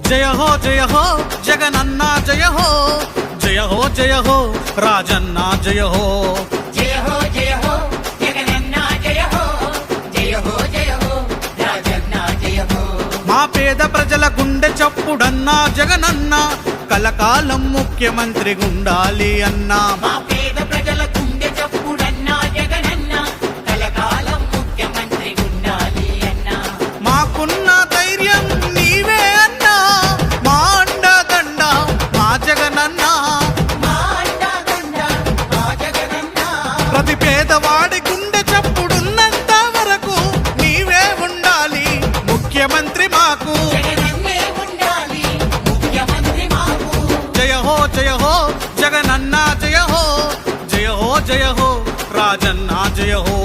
జయ హో జగనన్న జయ హో జయ హో రాజన్న జయ హో జయ హో జగనన్న జయ హో రాజన్న జయ హో మా పేద ప్రజల గుండె చప్పుడన్నా జగనన్న కలకాలం ముఖ్యమంత్రి గుండాలి అన్నా మా పేద ప్రజల గుండె చప్పుడన్నా జగనన్న కలకాలం ముఖ్యమంత్రి గుండాలి అన్నా మాకున్న ధైర్యం నీవే అన్నా మా అండదండ మా జగనన్న మా అండదండ మా జగనన్న ప్రతి పేదవాడి గుండె చప్పుడున్నంత వరకు నీవే ఉండాలి ముఖ్యమంత్రి మాకు జగనన్నే ఉండాలి ముఖ్యమంత్రి మాకు జయ హో జగనన్న జయ హో రాజన్న జయ హో